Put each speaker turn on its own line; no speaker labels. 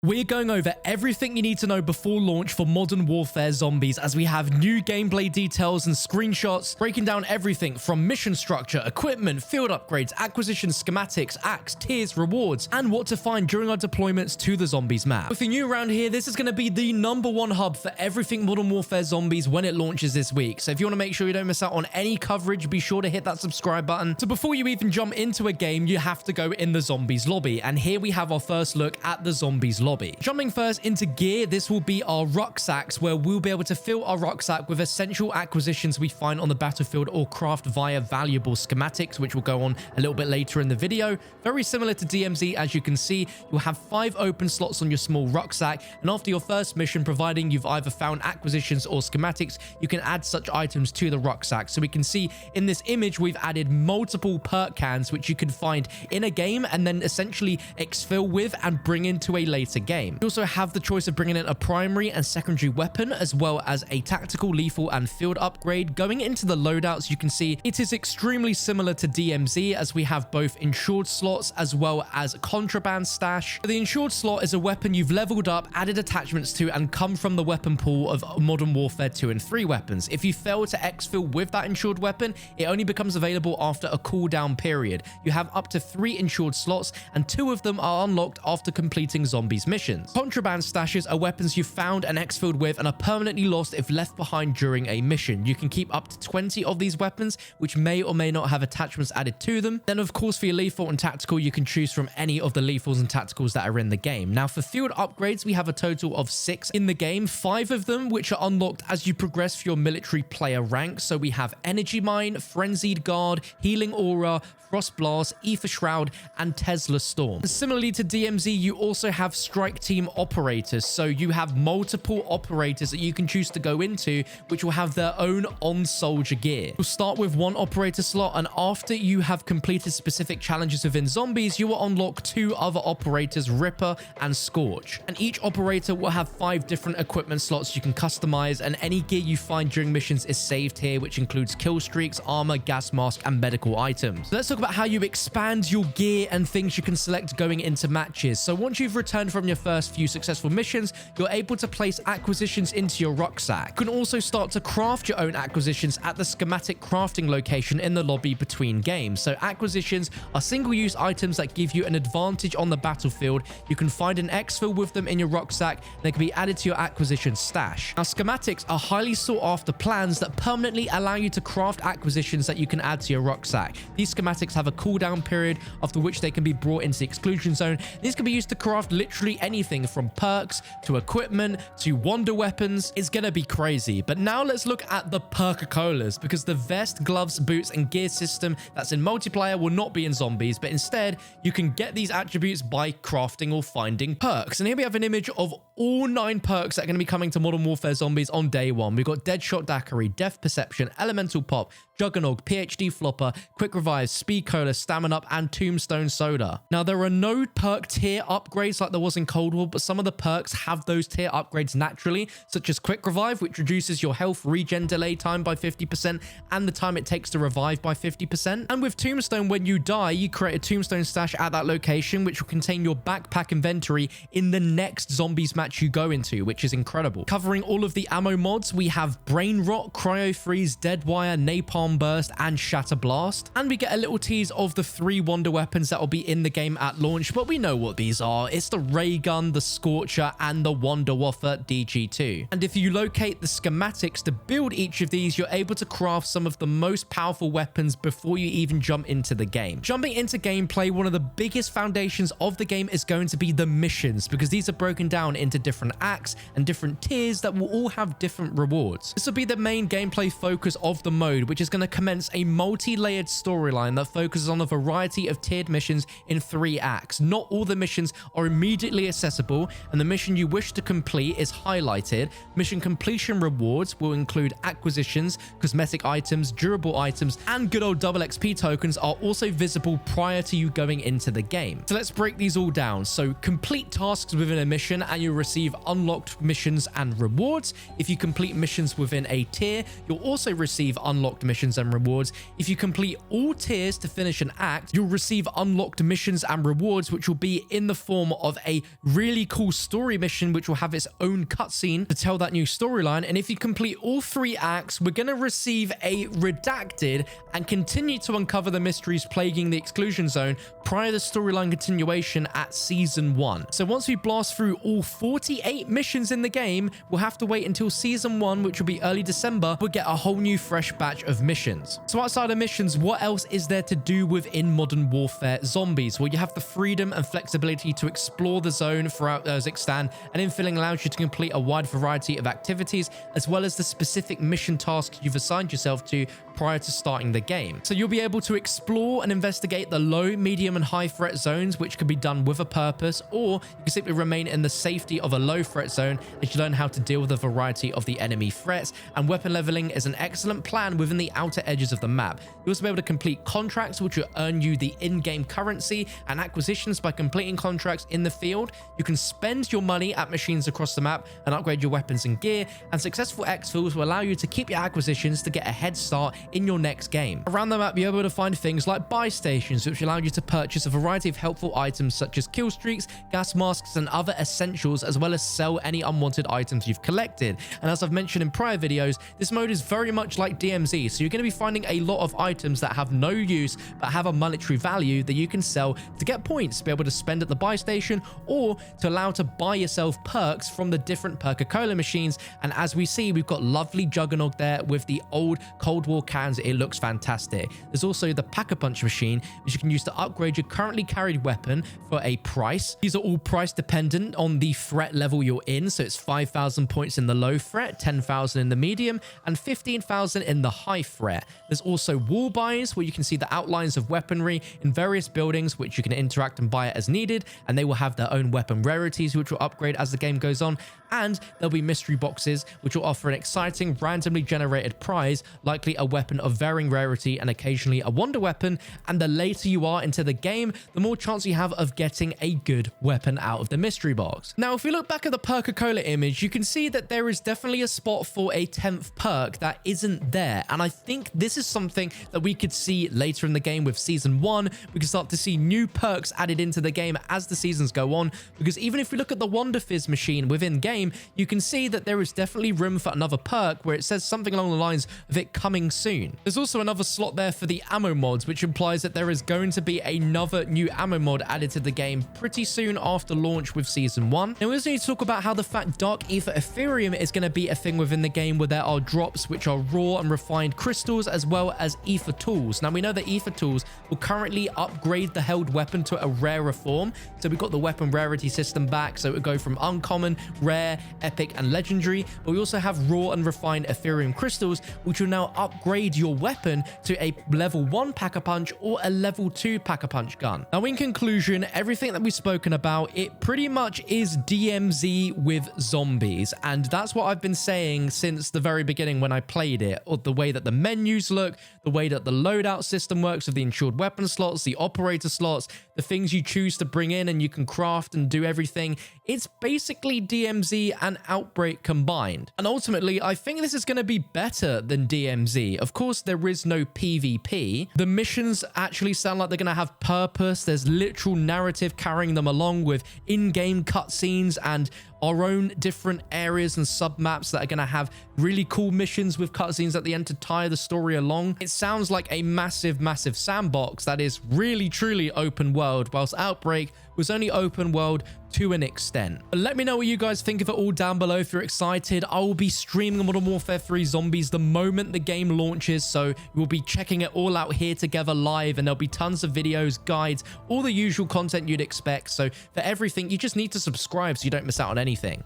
We're going over everything you need to know before launch for Modern Warfare Zombies, as we have new gameplay details and screenshots breaking down everything from mission structure, equipment, field upgrades, acquisitions, schematics, acts, tiers, rewards, and what to find during our deployments to the Zombies map. If you're new around here, this is going to be the #1 hub for everything Modern Warfare Zombies when it launches this week. So if you want to make sure you don't miss out on any coverage, be sure to hit that subscribe button. So before you even jump into a game, you have to go in the Zombies lobby, and here we have our first look at the Zombies lobby. Jumping first into gear, this will be our rucksacks, where we'll be able to fill our rucksack with essential acquisitions we find on the battlefield or craft via valuable schematics, which will go on a little bit later in the video. Very similar to DMZ, as you can see, you'll have 5 open slots on your small rucksack, and after your first mission, providing you've either found acquisitions or schematics, you can add such items to the rucksack. So we can see in this image, we've added multiple perk cans, which you can find in a game and then essentially exfil with and bring into a later game. You also have the choice of bringing in a primary and secondary weapon, as well as a tactical, lethal, and field upgrade. Going into the loadouts, you can see it is extremely similar to DMZ, as we have both insured slots as well as contraband stash. The insured slot is a weapon you've leveled up, added attachments to, and come from the weapon pool of Modern Warfare 2 and 3 weapons. If you fail to exfil with that insured weapon, it only becomes available after a cooldown period. You have up to 3 insured slots, and 2 of them are unlocked after completing Zombies missions. Contraband stashes are weapons you found and exfilled with and are permanently lost if left behind during a mission. You can keep up to 20 of these weapons, which may or may not have attachments added to them. Then, of course, for your lethal and tactical, you can choose from any of the lethals and tacticals that are in the game. Now, for field upgrades, we have a total of 6 in the game, 5 of them which are unlocked as you progress for your military player rank. So we have Energy Mine, Frenzied Guard, Healing Aura, Frost Blast, Ether Shroud, and Tesla Storm. Similarly to DMZ, you also have Strike Team operators. So you have multiple operators that you can choose to go into, which will have their own on-soldier gear. You'll start with 1 operator slot, and after you have completed specific challenges within Zombies, you will unlock 2 other operators, Ripper and Scorch. And each operator will have 5 different equipment slots you can customize, and any gear you find during missions is saved here, which includes kill streaks, armor, gas mask, and medical items. So let's talk about how you expand your gear and things you can select going into matches. So once you've returned from your first few successful missions, you're able to place acquisitions into your rucksack. You can also start to craft your own acquisitions at the schematic crafting location in the lobby between games. So acquisitions are single-use items that give you an advantage on the battlefield. You can find an exfil with them in your rucksack, and they can be added to your acquisition stash. Now, schematics are highly sought after plans that permanently allow you to craft acquisitions that you can add to your rucksack. These schematics have a cooldown period, after which they can be brought into the Exclusion Zone. These can be used to craft literally anything from perks to equipment to wonder weapons. It's gonna be crazy. But now let's look at the perk-a-colas, because the vest, gloves, boots, and gear system that's in multiplayer will not be in Zombies, but instead you can get these attributes by crafting or finding perks. And here we have an image of all 9 perks that are going to be coming to Modern Warfare Zombies on day 1. We've got Deadshot Daiquiri, Death Perception, Elemental Pop, Juggernog, PhD Flopper, Quick Revive, Speed Cola, Stamina Up, and Tombstone Soda. Now, there are no perk tier upgrades like there was in Cold War, but some of the perks have those tier upgrades naturally, such as Quick Revive, which reduces your health regen delay time by 50% and the time it takes to revive by 50%. And with Tombstone, when you die, you create a Tombstone stash at that location, which will contain your backpack inventory in the next Zombies match you go into, which is incredible. Covering all of the ammo mods, we have Brain Rot, Cryo Freeze, Dead Wire, Napalm Burst, and Shatter Blast. And we get a little tease of the 3 wonder weapons that will be in the game at launch, but we know what these are. It's the Ray Gun, the Scorcher, and the Wonder Waffer DG2. And if you locate the schematics to build each of these, you're able to craft some of the most powerful weapons before you even jump into the game. Jumping into gameplay, one of the biggest foundations of the game is going to be the missions, because these are broken down into different acts and different tiers that will all have different rewards. This will be the main gameplay focus of the mode, which is going to commence a multi-layered storyline that focuses on a variety of tiered missions in 3 acts. Not all the missions are immediately accessible, and the mission you wish to complete is highlighted. Mission completion rewards will include acquisitions, cosmetic items, durable items, and good old double XP tokens are also visible prior to you going into the game. So let's break these all down. So complete tasks within a mission and you'll receive unlocked missions and rewards. If you complete missions within a tier, you'll also receive unlocked missions and rewards. If you complete all tiers to finish an act, you'll receive unlocked missions and rewards, which will be in the form of a really cool story mission, which will have its own cutscene to tell that new storyline. And if you complete all 3 acts, we're going to receive a redacted and continue to uncover the mysteries plaguing the Exclusion Zone prior to the storyline continuation at Season 1. So once we blast through all 48 missions in the game, we'll have to wait until Season 1, which will be early December. We'll get a whole new fresh batch of missions. So outside of missions, what else is there to do within Modern Warfare Zombies? Well, you have the freedom and flexibility to explore the zone throughout Urzikstan, and infilling allows you to complete a wide variety of activities, as well as the specific mission tasks you've assigned yourself to prior to starting the game. So you'll be able to explore and investigate the low, medium, and high threat zones, which can be done with a purpose, or you can simply remain in the safety of a low threat zone as you learn how to deal with a variety of the enemy threats. And weapon leveling is an excellent plan within the outer edges of the map. You'll also be able to complete contracts, which will earn you the in-game currency, and acquisitions by completing contracts in the field. You can spend your money at machines across the map and upgrade your weapons and gear, and successful exfils will allow you to keep your acquisitions to get a head start in your next game. Around the map, you're able to find things like buy stations, which allow you to purchase a variety of helpful items such as kill streaks, gas masks, and other essentials, as well as sell any unwanted items you've collected. And as I've mentioned in prior videos, this mode is very much like DMZ, so you're going to be finding a lot of items that have no use but have a monetary value that you can sell to get points to be able to spend at the buy station, or to allow to buy yourself perks from the different Coca-Cola machines. And as we see, we've got lovely Juggernog there with the old Cold War cans. It looks fantastic. There's also the Pack-a-Punch machine, which you can use to upgrade your currently carried weapon for a price. These are all price dependent on the threat level you're in, so it's 5,000 points in the low threat, 10,000 in the medium, and 15,000 in the high threat. There's also wall buys, where you can see the outlines of weaponry in various buildings, which you can interact and buy it as needed, and they will have their own weapon rarities, which will upgrade as the game goes on. And there'll be mystery boxes, which will offer an exciting, randomly generated prize, likely a weapon of varying rarity and occasionally a wonder weapon. And the later you are into the game, the more chance you have of getting a good weapon out of the mystery box. Now, if we look back at the Coca-Cola image, you can see that there is definitely a spot for a 10th perk that isn't there. And I think this is something that we could see later in the game with Season 1. We can start to see new perks added into the game as the seasons go on, because even if we look at the Wonder Fizz machine within game, you can see that there is definitely room for another perk where it says something along the lines of it coming soon. There's also another slot there for the ammo mods, which implies that there is going to be another new ammo mod added to the game pretty soon after launch with Season 1. Now, we also need to talk about how the fact Dark Ether Ethereum is going to be a thing within the game, where there are drops which are raw and refined crystals, as well as ether tools. Now, we know that ether tools will currently upgrade the held weapon to a rarer form. So we've got the weapon rarity system back, so it would go from uncommon, rare, epic, and legendary. But we also have raw and refined Ethereum crystals, which will now upgrade your weapon to a level 1 Pack-a-Punch or a level 2 Pack-a-Punch gun. Now, in conclusion, everything that we've spoken about, it pretty much is DMZ with zombies. And that's what I've been saying since the very beginning when I played it. Or the way that the menus look, the way that the loadout system works with the insured weapon slots, the operator slots, the things you choose to bring in and you can craft and do everything. It's basically DMZ and Outbreak combined. And ultimately, I think this is going to be better than DMZ. Of course, there is no PvP. The missions actually sound like they're going to have purpose. There's literal narrative carrying them along, with in-game cutscenes and our own different areas and sub-maps that are going to have really cool missions with cutscenes at the end to tie the story along. It sounds like a massive, massive sandbox that is really, truly open world, whilst Outbreak was only open world to an extent. But let me know what you guys think of it all down below. If you're excited, I will be streaming Modern Warfare 3 Zombies the moment the game launches, so we'll be checking it all out here together live, and there'll be tons of videos, guides, all the usual content you'd expect. So for everything, you just need to subscribe so you don't miss out on anything.